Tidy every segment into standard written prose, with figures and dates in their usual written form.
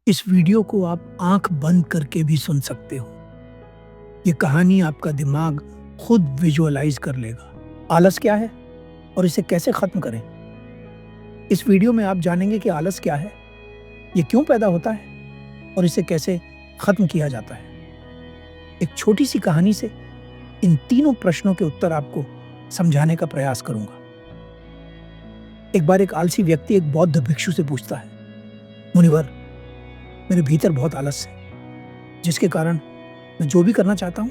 इस वीडियो को आप आंख बंद करके भी सुन सकते हो। ये कहानी आपका दिमाग खुद विजुअलाइज कर लेगा। आलस क्या है और इसे कैसे खत्म करें? इस वीडियो में आप जानेंगे कि आलस क्या है, ये क्यों पैदा होता है और इसे कैसे खत्म किया जाता है। एक छोटी सी कहानी से इन तीनों प्रश्नों के उत्तर आपको समझाने का प्रयास करूंगा। एक बार एक आलसी व्यक्ति एक बौद्ध भिक्षु से पूछता है, मुनिवर, मेरे भीतर बहुत आलस है, जिसके कारण मैं जो भी करना चाहता हूं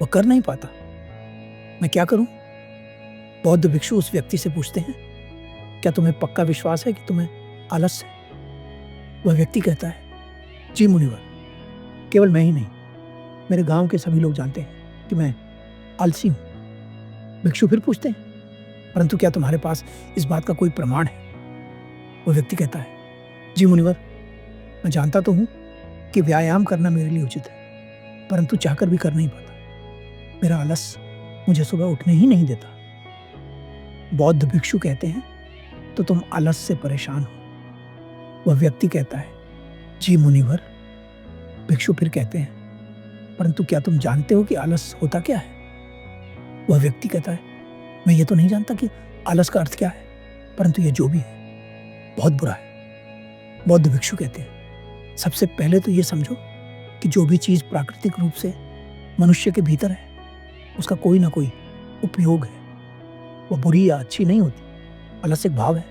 वह कर नहीं पाता। मैं क्या करूं? बौद्ध भिक्षु उस व्यक्ति से पूछते हैं, क्या तुम्हें पक्का विश्वास है कि तुम्हें आलस है? वह व्यक्ति कहता है, जी मुनिवर, केवल मैं ही नहीं, मेरे गांव के सभी लोग जानते हैं कि मैं आलसी हूं। भिक्षु फिर पूछते हैं, परंतु क्या तुम्हारे पास इस बात का कोई प्रमाण है? वह व्यक्ति कहता है, जी मुनिवर, मैं जानता तो हूं कि व्यायाम करना मेरे लिए उचित है, परंतु चाहकर भी कर नहीं पाता। मेरा आलस मुझे सुबह उठने ही नहीं देता। बौद्ध भिक्षु कहते हैं, तो तुम आलस से परेशान हो? वह व्यक्ति कहता है, जी मुनिवर। भिक्षु फिर कहते हैं, परंतु क्या तुम जानते हो कि आलस होता क्या है? वह व्यक्ति कहता है, मैं ये तो नहीं जानता कि आलस का अर्थ क्या है, परंतु ये जो भी है बहुत बुरा है। बौद्ध भिक्षु कहते हैं, सबसे पहले तो ये समझो कि जो भी चीज प्राकृतिक रूप से मनुष्य के भीतर है उसका कोई ना कोई उपयोग है। वह बुरी या अच्छी नहीं होती। आलस एक भाव है,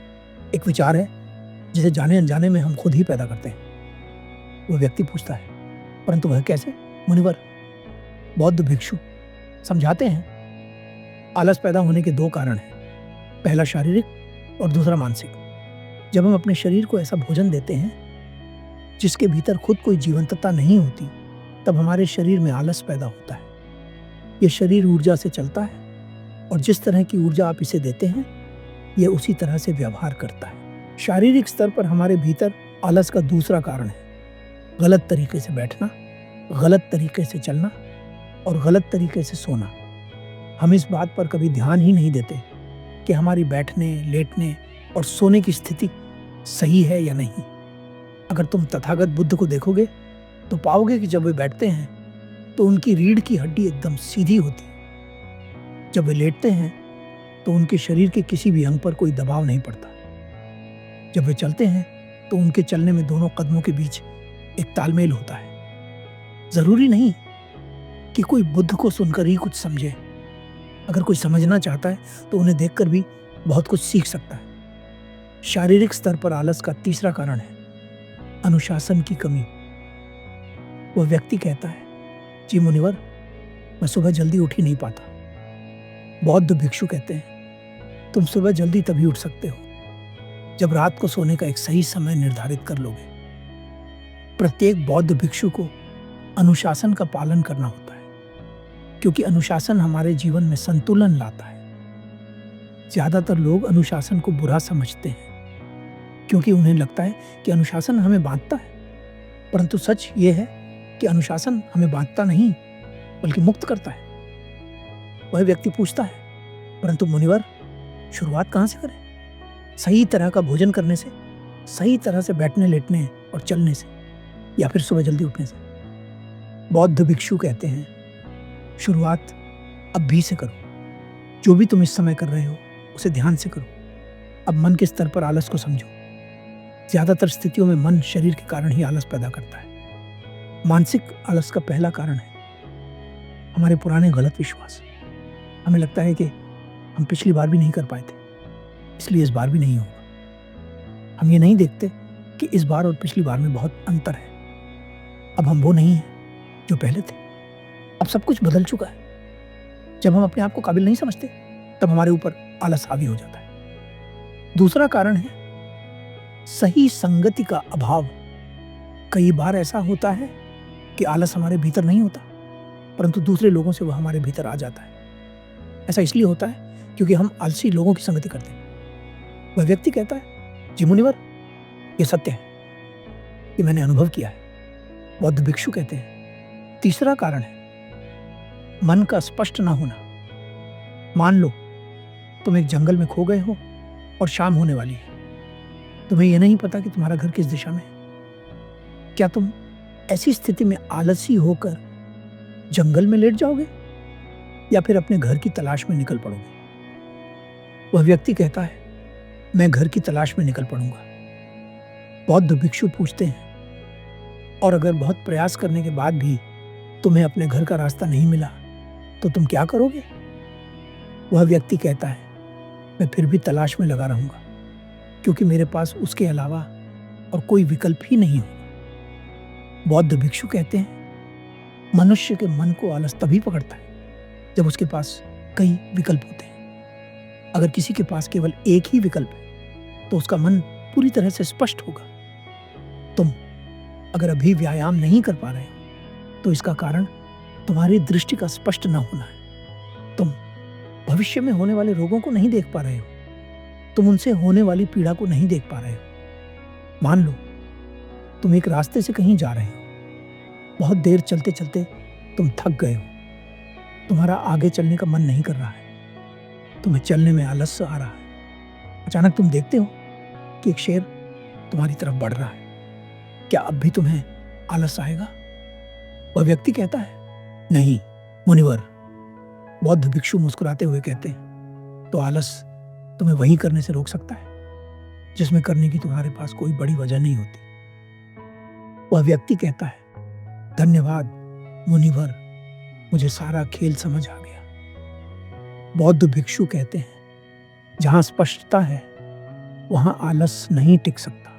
एक विचार है जिसे जाने अनजाने में हम खुद ही पैदा करते हैं। वह व्यक्ति पूछता है, परंतु वह कैसे? मुनिवर, बौद्ध भिक्षु समझाते हैं, आलस पैदा होने के दो कारण हैं, पहला शारीरिक और दूसरा मानसिक। जब हम अपने शरीर को ऐसा भोजन देते हैं जिसके भीतर खुद कोई जीवंतता नहीं होती, तब हमारे शरीर में आलस पैदा होता है। यह शरीर ऊर्जा से चलता है और जिस तरह की ऊर्जा आप इसे देते हैं यह उसी तरह से व्यवहार करता है। शारीरिक स्तर पर हमारे भीतर आलस का दूसरा कारण है गलत तरीके से बैठना, गलत तरीके से चलना और गलत तरीके से सोना। हम इस बात पर कभी ध्यान ही नहीं देते कि हमारी बैठने, लेटने और सोने की स्थिति सही है या नहीं। अगर तुम तथागत बुद्ध को देखोगे तो पाओगे कि जब वे बैठते हैं तो उनकी रीढ़ की हड्डी एकदम सीधी होती है। जब वे लेटते हैं तो उनके शरीर के किसी भी अंग पर कोई दबाव नहीं पड़ता। जब वे चलते हैं तो उनके चलने में दोनों कदमों के बीच एक तालमेल होता है। जरूरी नहीं कि कोई बुद्ध को सुनकर ही कुछ समझे। अगर कोई समझना चाहता है तो उन्हें देखकर भी बहुत कुछ सीख सकता है। शारीरिक स्तर पर आलस का तीसरा कारण है अनुशासन की कमी। वह व्यक्ति कहता है, जी मुनिवर, मैं सुबह जल्दी उठ ही नहीं पाता। बौद्ध भिक्षु कहते हैं, तुम सुबह जल्दी तभी उठ सकते हो जब रात को सोने का एक सही समय निर्धारित कर लोगे। प्रत्येक बौद्ध भिक्षु को अनुशासन का पालन करना होता है, क्योंकि अनुशासन हमारे जीवन में संतुलन लाता है। ज्यादातर लोग अनुशासन को बुरा समझते हैं क्योंकि उन्हें लगता है कि अनुशासन हमें बांधता है, परंतु सच ये है कि अनुशासन हमें बांधता नहीं बल्कि मुक्त करता है। वह व्यक्ति पूछता है, परंतु मुनिवर, शुरुआत कहाँ से करें? सही तरह का भोजन करने से, सही तरह से बैठने, लेटने और चलने से, या फिर सुबह जल्दी उठने से? बौद्ध भिक्षु कहते हैं, शुरुआत अभी से करो। जो भी तुम इस समय कर रहे हो उसे ध्यान से करो। अब मन के स्तर पर आलस को समझो। ज्यादातर स्थितियों में मन शरीर के कारण ही आलस पैदा करता है। मानसिक आलस का पहला कारण है हमारे पुराने गलत विश्वास। हमें लगता है कि हम पिछली बार भी नहीं कर पाए थे, इसलिए इस बार भी नहीं होगा। हम ये नहीं देखते कि इस बार और पिछली बार में बहुत अंतर है। अब हम वो नहीं हैं जो पहले थे। अब सब कुछ बदल चुका है। जब हम अपने आप को काबिल नहीं समझते तब हमारे ऊपर आलस हावी हो जाता है। दूसरा कारण है सही संगति का अभाव। कई बार ऐसा होता है कि आलस हमारे भीतर नहीं होता, परंतु दूसरे लोगों से वह हमारे भीतर आ जाता है। ऐसा इसलिए होता है क्योंकि हम आलसी लोगों की संगति करते हैं। वह व्यक्ति कहता है, जी मुनिवर, यह सत्य है, ये मैंने अनुभव किया है। बौद्ध भिक्षु कहते हैं, तीसरा कारण है मन का स्पष्ट ना होना। मान लो तुम एक जंगल में खो गए हो और शाम होने वाली है। तुम्हें यह नहीं पता कि तुम्हारा घर किस दिशा में है। क्या तुम ऐसी स्थिति में आलसी होकर जंगल में लेट जाओगे या फिर अपने घर की तलाश में निकल पड़ोगे? वह व्यक्ति कहता है, मैं घर की तलाश में निकल पड़ूंगा। बौद्ध भिक्षु पूछते हैं, और अगर बहुत प्रयास करने के बाद भी तुम्हें अपने घर का रास्ता नहीं मिला तो तुम क्या करोगे? वह व्यक्ति कहता है, मैं फिर भी तलाश में लगा रहूंगा, क्योंकि मेरे पास उसके अलावा और कोई विकल्प ही नहीं होगा। बौद्ध भिक्षु कहते हैं, मनुष्य के मन को आलस तभी पकड़ता है जब उसके पास कई विकल्प होते हैं। अगर किसी के पास केवल एक ही विकल्प है तो उसका मन पूरी तरह से स्पष्ट होगा। तुम अगर अभी व्यायाम नहीं कर पा रहे हो तो इसका कारण तुम्हारी दृष्टि का स्पष्ट न होना है। तुम भविष्य में होने वाले रोगों को नहीं देख पा रहे हो, तुम उनसे होने वाली पीड़ा को नहीं देख पा रहे हो। मान लो तुम एक रास्ते से कहीं जा रहे हो, बहुत देर चलते चलते तुम थक गए हो, तुम्हारा आगे चलने का मन नहीं कर रहा है, तुम्हें चलने में आलस आ रहा है। अचानक तुम देखते हो कि एक शेर तुम्हारी तरफ बढ़ रहा है। क्या अब भी तुम्हें आलस आएगा? वह व्यक्ति कहता है, नहीं मुनिवर। बौद्ध भिक्षु मुस्कुराते हुए कहते हैं, तो आलस तुम्हें वही करने से रोक सकता है जिसमें करने की तुम्हारे पास कोई बड़ी वजह नहीं होती। वह व्यक्ति कहता है, धन्यवाद मुनिवर, मुझे सारा खेल समझ आ गया। बौद्ध भिक्षु कहते हैं, जहां स्पष्टता है वहां आलस नहीं टिक सकता।